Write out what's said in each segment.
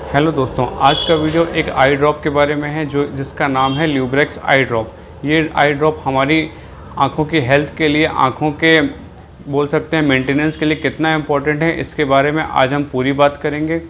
Hello दोस्तों, आज का वीडियो एक आई ड्रॉप के बारे में है जिसका नाम है ल्यूब्रेक्स आई ड्रॉप। ये आई ड्रॉप हमारी आँखों की हेल्थ के लिए, आँखों के बोल सकते हैं मेंटेनेंस के लिए कितना इम्पोर्टेंट है, इसके बारे में आज हम पूरी बात करेंगे।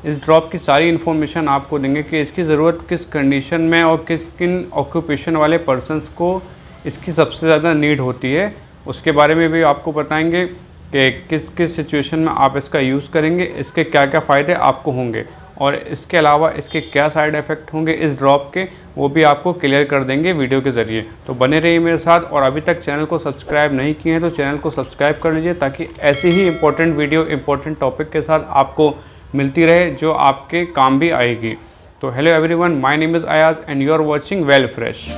इस ड्रॉप की सारी इन्फॉर्मेशन आपको देंगे कि इसकी ज़रूरत किस कंडीशन में और किन ऑक्यूपेशन वाले पर्सनस को इसकी सबसे ज़्यादा नीड होती है, उसके बारे में भी आपको बताएंगे कि किस किस सिचुएशन में आप इसका यूज़ करेंगे, इसके क्या क्या फ़ायदे आपको होंगे और इसके अलावा इसके क्या साइड इफ़ेक्ट होंगे इस ड्रॉप के, वो भी आपको क्लियर कर देंगे वीडियो के ज़रिए। तो बने रहिए मेरे साथ, और अभी तक चैनल को सब्सक्राइब नहीं किए हैं तो चैनल को सब्सक्राइब कर लीजिए ताकि ऐसी ही इंपॉर्टेंट वीडियो इंपॉर्टेंट टॉपिक के साथ आपको मिलती रहे जो आपके काम भी आएगी। तो hello everyone, my name is Ayaz and you are watching well fresh.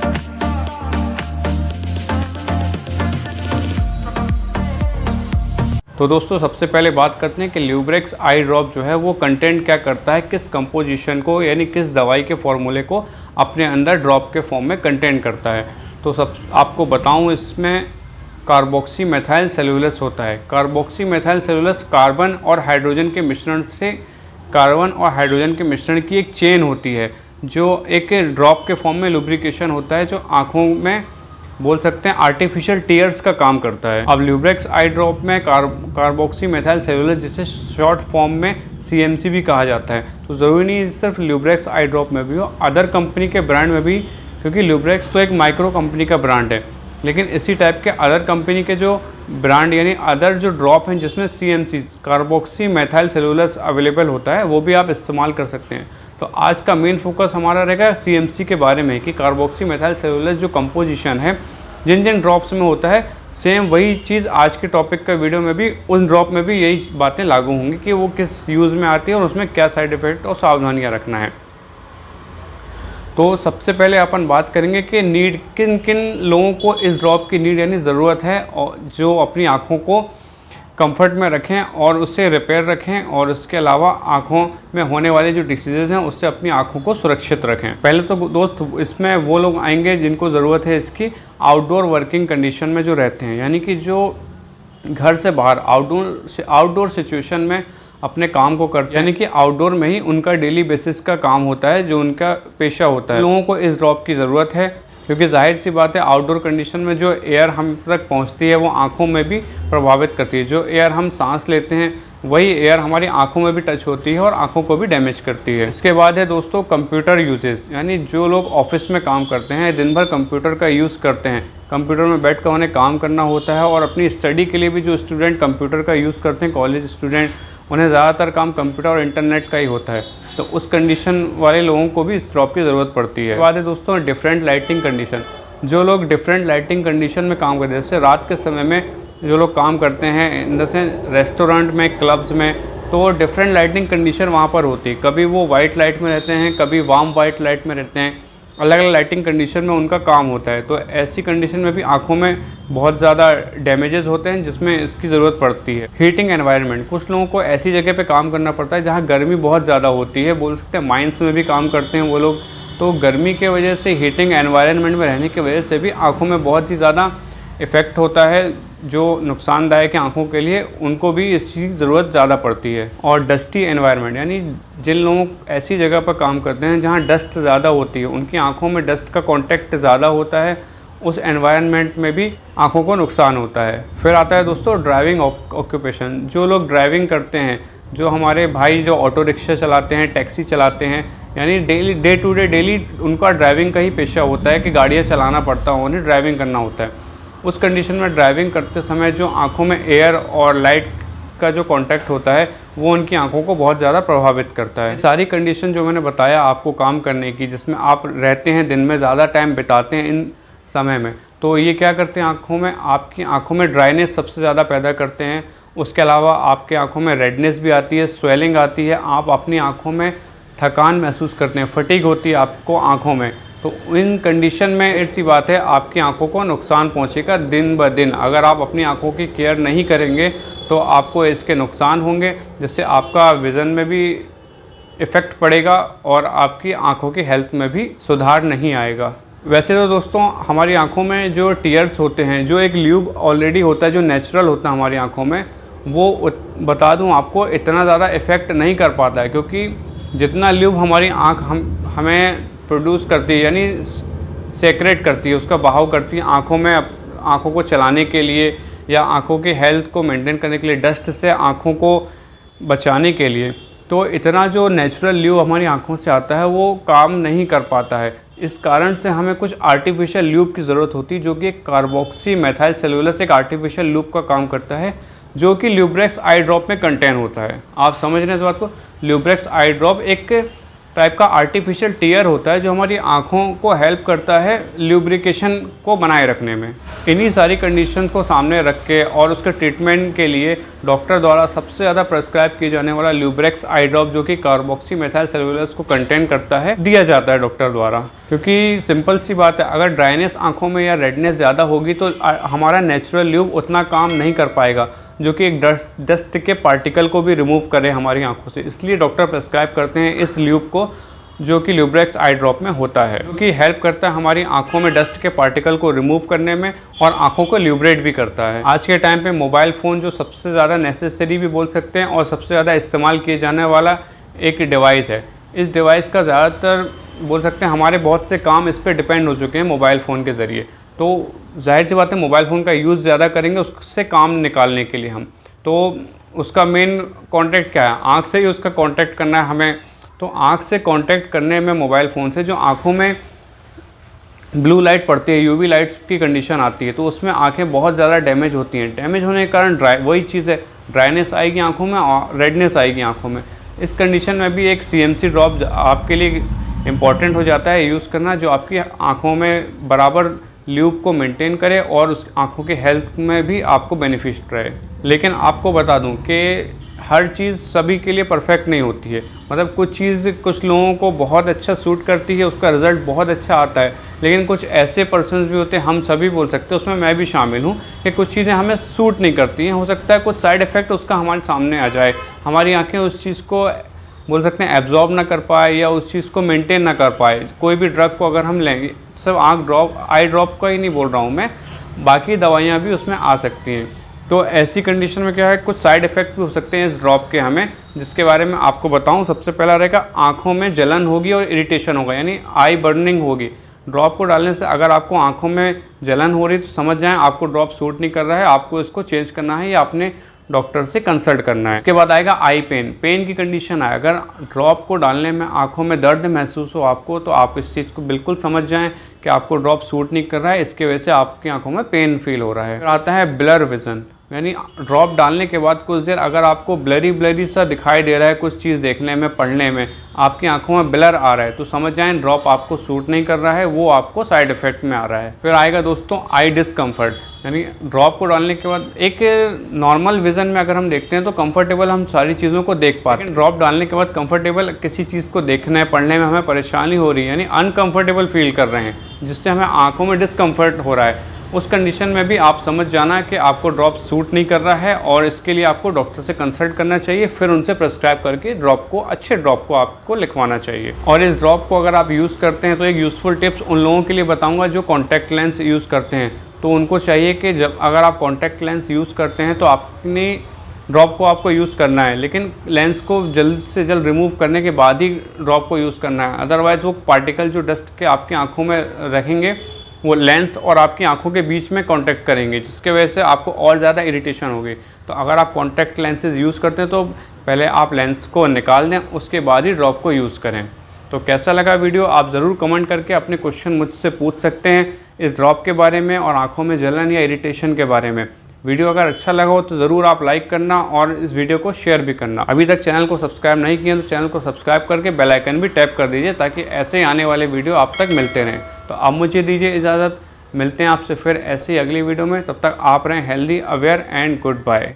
तो दोस्तों, सबसे पहले बात करते हैं कि ल्यूब्रेक्स आई ड्रॉप जो है वो कंटेंट क्या करता है, किस कंपोजिशन को यानी किस दवाई के फॉर्मूले को अपने अंदर ड्रॉप के फॉर्म में कंटेंट करता है। तो सब आपको बताऊं, इसमें कार्बोक्सी मेथाइल सेलुलोस होता है। कार्बोक्सी मेथाइल सेलुलोस कार्बन और हाइड्रोजन के मिश्रण से, कार्बन और हाइड्रोजन के मिश्रण की एक चेन होती है जो एक ड्रॉप के फॉर्म में लुब्रिकेशन होता है, जो आँखों में बोल सकते हैं आर्टिफिशियल टीयर्स का काम करता है। अब ल्यूब्रेक्स आई ड्रॉप में कार्बोक्सी मेथाइल सेलुलोस, जिसे शॉर्ट फॉर्म में CMC भी कहा जाता है, तो ज़रूरी नहीं सिर्फ ल्यूब्रेक्स आई ड्रॉप में भी हो, अदर कंपनी के ब्रांड में भी, क्योंकि ल्यूब्रेक्स तो एक माइक्रो कंपनी का ब्रांड है, लेकिन इसी टाइप के अदर कंपनी के जो ब्रांड यानी अदर जो ड्रॉप हैं जिसमें CMC carboxy methyl cellulose available होता है, वो भी आप इस्तेमाल कर सकते हैं। तो आज का मेन फोकस हमारा रहेगा CMC के बारे में कि कार्बोक्सी मेथाइल सेलुलोस जो कंपोजिशन है जिन जिन ड्रॉप्स में होता है, सेम वही चीज़ आज के टॉपिक का वीडियो में भी, उन ड्रॉप में भी यही बातें लागू होंगी कि वो किस यूज़ में आती है और उसमें क्या साइड इफ़ेक्ट और सावधानियां रखना है। तो सबसे पहले अपन बात करेंगे कि नीड, किन किन लोगों को इस ड्रॉप की नीड यानी ज़रूरत है, और जो अपनी आँखों को कंफर्ट में रखें और उससे रिपेयर रखें, और इसके अलावा आँखों में होने वाले जो डिसीज़ेज़ हैं उससे अपनी आँखों को सुरक्षित रखें। पहले तो दोस्त, इसमें वो लोग आएंगे जिनको ज़रूरत है इसकी आउटडोर वर्किंग कंडीशन में जो रहते हैं, यानी कि जो घर से बाहर आउटडोर सिचुएशन में अपने काम को करते हैं, यानी कि आउटडोर में ही उनका डेली बेसिस का काम होता है, जो उनका पेशा होता है। लोगों को इस ड्रॉप की ज़रूरत है, क्योंकि जाहिर सी बात है आउटडोर कंडीशन में जो एयर हम तक पहुंचती है वो आंखों में भी प्रभावित करती है। जो एयर हम सांस लेते हैं वही एयर हमारी आंखों में भी टच होती है और आंखों को भी डैमेज करती है। इसके बाद है दोस्तों कंप्यूटर यूजेस, यानी जो लोग ऑफिस में काम करते हैं, दिन भर कंप्यूटर का यूज़ करते हैं, कंप्यूटर में बैठ कर उन्हें काम करना होता है, और अपनी स्टडी के लिए भी जो स्टूडेंट कंप्यूटर का यूज़ करते हैं, कॉलेज स्टूडेंट, उन्हें ज़्यादातर काम कंप्यूटर और इंटरनेट का ही होता है, तो उस कंडीशन वाले लोगों को भी इस ड्रॉप की ज़रूरत पड़ती है। बाद है दोस्तों डिफरेंट लाइटिंग कंडीशन। जो लोग डिफरेंट लाइटिंग कंडीशन में काम करते हैं, जैसे रात के समय में जो लोग काम करते हैं इन द सेंस रेस्टोरेंट में, क्लब्स में, तो डिफरेंट लाइटिंग कंडीशन वहाँ पर होती है। कभी वो वाइट लाइट में रहते हैं, कभी वार्म वाइट लाइट में रहते हैं, अलग अलग लाइटिंग कंडीशन में उनका काम होता है। तो ऐसी कंडीशन में भी आंखों में बहुत ज़्यादा डैमेजेस होते हैं जिसमें इसकी ज़रूरत पड़ती है। हीटिंग एनवायरनमेंट, कुछ लोगों को ऐसी जगह पे काम करना पड़ता है जहाँ गर्मी बहुत ज़्यादा होती है, बोल सकते हैं माइंस में भी काम करते हैं वो लोग, तो गर्मी के वजह से, हीटिंग एनवायरनमेंट में रहने की वजह से भी आँखों में बहुत ही ज़्यादा इफ़ेक्ट होता है, जो नुकसानदायक है आँखों के लिए, उनको भी इसकी ज़रूरत ज़्यादा पड़ती है। और डस्टी एनवायरनमेंट, यानी जिन लोगों ऐसी जगह पर काम करते हैं जहाँ डस्ट ज़्यादा होती है, उनकी आँखों में डस्ट का कांटेक्ट ज़्यादा होता है, उस एनवायरनमेंट में भी आँखों को नुकसान होता है। फिर आता है दोस्तों ड्राइविंग ऑक्यूपेशन। जो लोग ड्राइविंग करते हैं, जो हमारे भाई जो ऑटो रिक्शा चलाते हैं, टैक्सी चलाते हैं, यानी डे टू डे डेली उनका ड्राइविंग का ही पेशा होता है कि गाड़ियाँ चलाना पड़ता है, उन्हें ड्राइविंग करना होता है। उस कंडीशन में ड्राइविंग करते समय जो आँखों में एयर और लाइट का जो कांटेक्ट होता है वो उनकी आंखों को बहुत ज़्यादा प्रभावित करता है। सारी कंडीशन जो मैंने बताया आपको काम करने की, जिसमें आप रहते हैं, दिन में ज़्यादा टाइम बिताते हैं इन समय में, तो ये क्या करते हैं आँखों में, आपकी आँखों में ड्राइनेस सबसे ज़्यादा पैदा करते हैं। उसके अलावा आपके आँखों में रेडनेस भी आती है, स्वेलिंग आती है, आप अपनी आँखों में थकान महसूस करते हैं, फटीग होती है आपको आँखों में। तो इन कंडीशन में ऐसी बात है आपकी आंखों को नुकसान पहुंचेगा दिन ब दिन। अगर आप अपनी आंखों की केयर नहीं करेंगे तो आपको इसके नुकसान होंगे, जिससे आपका विज़न में भी इफ़ेक्ट पड़ेगा और आपकी आंखों की हेल्थ में भी सुधार नहीं आएगा। वैसे तो दोस्तों हमारी आंखों में जो टीयर्स होते हैं, जो एक ल्यूब ऑलरेडी होता है, जो नेचुरल होता है हमारी आंखों में, वो बता दूं आपको इतना ज़्यादा इफ़ेक्ट नहीं कर पाता है, क्योंकि जितना ल्यूब हमारी आँख हमें प्रोड्यूस करती है, यानी सेक्रेट करती है, उसका बहाव करती है आँखों में, आँखों को चलाने के लिए या आँखों की हेल्थ को मेंटेन करने के लिए, डस्ट से आँखों को बचाने के लिए, तो इतना जो नेचुरल ल्यूब हमारी आँखों से आता है वो काम नहीं कर पाता है। इस कारण से हमें कुछ आर्टिफिशियल ल्यूब की ज़रूरत होती है, जो कि कार्बोक्सी मेथाइल सेलुलोस एक आर्टिफिशियल ल्यूब का काम करता है, जो कि ल्यूब्रेक्स आई ड्रॉप में कंटेन होता है। आप समझ रहे हैं इस बात को? ल्यूब्रेक्स आई ड्रॉप एक टाइप का आर्टिफिशियल टीयर होता है जो हमारी आँखों को हेल्प करता है ल्यूब्रिकेशन को बनाए रखने में। इन्हीं सारी कंडीशंस को सामने रख के और उसके ट्रीटमेंट के लिए डॉक्टर द्वारा सबसे ज़्यादा प्रेस्क्राइब किए जाने वाला ल्यूब्रेक्स आई ड्रॉप, जो कि कार्बोक्सी मेथाइल सेलुलोस को कंटेन करता है, दिया जाता है डॉक्टर द्वारा। क्योंकि सिंपल सी बात है, अगर ड्राइनेस आँखों में या रेडनेस ज़्यादा होगी तो हमारा नेचुरल ल्यूब उतना काम नहीं कर पाएगा, जो कि एक डस्ट के पार्टिकल को भी रिमूव करे हमारी आंखों से। इसलिए डॉक्टर प्रेस्क्राइब करते हैं इस ल्यूब को, जो कि ल्यूब्रेक्स आई ड्रॉप में होता है, क्योंकि हेल्प करता है हमारी आंखों में डस्ट के पार्टिकल को रिमूव करने में और आंखों को ल्यूब्रेट भी करता है। आज के टाइम पे मोबाइल फ़ोन जो सबसे ज़्यादा नेसेसरी भी बोल सकते हैं और सबसे ज़्यादा इस्तेमाल किए जाने वाला एक डिवाइस है। इस डिवाइस का ज़्यादातर बोल सकते हैं हमारे बहुत से काम इस पर डिपेंड हो चुके हैं मोबाइल फ़ोन के ज़रिए। तो जाहिर सी बात है मोबाइल फ़ोन का यूज़ ज़्यादा करेंगे उससे काम निकालने के लिए हम, तो उसका मेन कॉन्टैक्ट क्या है? आँख से ही उसका कॉन्टैक्ट करना है हमें। तो आँख से कॉन्टैक्ट करने में मोबाइल फ़ोन से जो आँखों में ब्लू लाइट पड़ती है, यूवी लाइट्स की कंडीशन आती है, तो उसमें आँखें बहुत ज़्यादा डैमेज होती हैं। डैमेज होने के कारण वही चीज़ है, ड्राइनेस आएगी आँखों में और रेडनेस आएगी आँखों में। इस कंडीशन में भी एक CMC ड्रॉप आपके लिए इम्पॉर्टेंट हो जाता है यूज़ करना, जो आपकी आँखों में बराबर ल्यूब को मेंटेन करे और उस आँखों के हेल्थ में भी आपको बेनिफिट रहे। लेकिन आपको बता दूं कि हर चीज़ सभी के लिए परफेक्ट नहीं होती है। मतलब कुछ चीज़ कुछ लोगों को बहुत अच्छा सूट करती है, उसका रिज़ल्ट बहुत अच्छा आता है, लेकिन कुछ ऐसे पर्सन्स भी होते हैं, हम सभी बोल सकते हैं, उसमें मैं भी शामिल हूँ, कि कुछ चीज़ें हमें सूट नहीं करती हैं। हो सकता है कुछ साइड इफ़ेक्ट उसका हमारे सामने आ जाए, हमारी आँखें उस चीज़ को बोल सकते हैं एब्जॉर्ब ना कर पाए या उस चीज़ को मेंटेन ना कर पाए। कोई भी ड्रग को अगर हम लेंगे, सिर्फ आई ड्रॉप का ही नहीं बोल रहा हूँ मैं, बाकी दवाइयाँ भी उसमें आ सकती हैं। तो ऐसी कंडीशन में क्या है, कुछ साइड इफ़ेक्ट भी हो सकते हैं इस ड्रॉप के हमें, जिसके बारे में आपको बताऊँ। सबसे पहला रहेगा आँखों में जलन होगी और इरिटेशन होगा, यानी आई बर्निंग होगी। ड्रॉप को डालने से अगर आपको आँखों में जलन हो रही है तो समझ जाएँ आपको ड्रॉप सूट नहीं कर रहा है, आपको इसको चेंज करना है या आपने डॉक्टर से कंसल्ट करना है। इसके बाद आएगा आई पेन की कंडीशन है। अगर ड्रॉप को डालने में आंखों में दर्द महसूस हो आपको, तो आप इस चीज़ को बिल्कुल समझ जाएं कि आपको ड्रॉप सूट नहीं कर रहा है, इसके वजह से आपकी आंखों में पेन फील हो रहा है। फिर आता है ब्लर विज़न, यानी ड्रॉप डालने के बाद कुछ देर अगर आपको ब्लरी सा दिखाई दे रहा है, कुछ चीज़ देखने में, पढ़ने में, आपकी आंखों में ब्लर आ रहा है, तो समझ जाएं ड्रॉप आपको सूट नहीं कर रहा है, वो आपको साइड इफ़ेक्ट में आ रहा है। फिर आएगा दोस्तों आई डिस्कम्फर्ट, यानी ड्रॉप को डालने के बाद एक नॉर्मल विज़न में अगर हम देखते हैं तो कंफर्टेबल हम सारी चीज़ों को देख पाते हैं। ड्रॉप डालने के बाद कंफर्टेबल किसी चीज़ को देखने पढ़ने में हमें परेशानी हो रही है, यानी अनकंफर्टेबल फील कर रहे हैं, जिससे हमें आंखों में डिस्कम्फर्ट हो रहा है। उस कंडीशन में भी आप समझ जाना कि आपको ड्रॉप सूट नहीं कर रहा है और इसके लिए आपको डॉक्टर से कंसल्ट करना चाहिए, फिर उनसे प्रेस्क्राइब करके अच्छे ड्रॉप को आपको लिखवाना चाहिए। और इस ड्रॉप को अगर आप यूज़ करते हैं तो एक यूज़फुल टिप्स उन लोगों के लिए बताऊंगा जो कॉन्टैक्ट लेंस यूज़ करते हैं। तो उनको चाहिए कि जब अगर आप कॉन्टैक्ट लेंस यूज़ करते हैं तो अपनी ड्रॉप को आपको यूज़ करना है, लेकिन लेंस को जल्द से जल्द रिमूव करने के बाद ही ड्रॉप को यूज़ करना है। अदरवाइज़ वो पार्टिकल जो डस्ट के आपकी आँखों में रहेंगे वो लेंस और आपकी आंखों के बीच में कांटेक्ट करेंगे, जिसके वजह से आपको और ज़्यादा इरिटेशन होगी। तो अगर आप कॉन्टैक्ट लेंसेज यूज़ करते हैं तो पहले आप लेंस को निकाल दें, उसके बाद ही ड्रॉप को यूज़ करें। तो कैसा लगा वीडियो आप ज़रूर कमेंट करके अपने क्वेश्चन मुझसे पूछ सकते हैं इस ड्रॉप के बारे में और आँखों में जलन या इरिटेशन के बारे में। वीडियो अगर अच्छा लगा हो तो ज़रूर आप लाइक करना और इस वीडियो को शेयर भी करना। अभी तक चैनल को सब्सक्राइब नहीं किया तो चैनल को सब्सक्राइब करके बेल आइकन भी टैप कर दीजिए, ताकि ऐसे ही आने वाले वीडियो आप तक मिलते रहें। तो अब मुझे दीजिए इजाज़त, मिलते हैं आपसे फिर ऐसे ही अगली वीडियो में। तब तक आप रहें healthy, aware and good bye.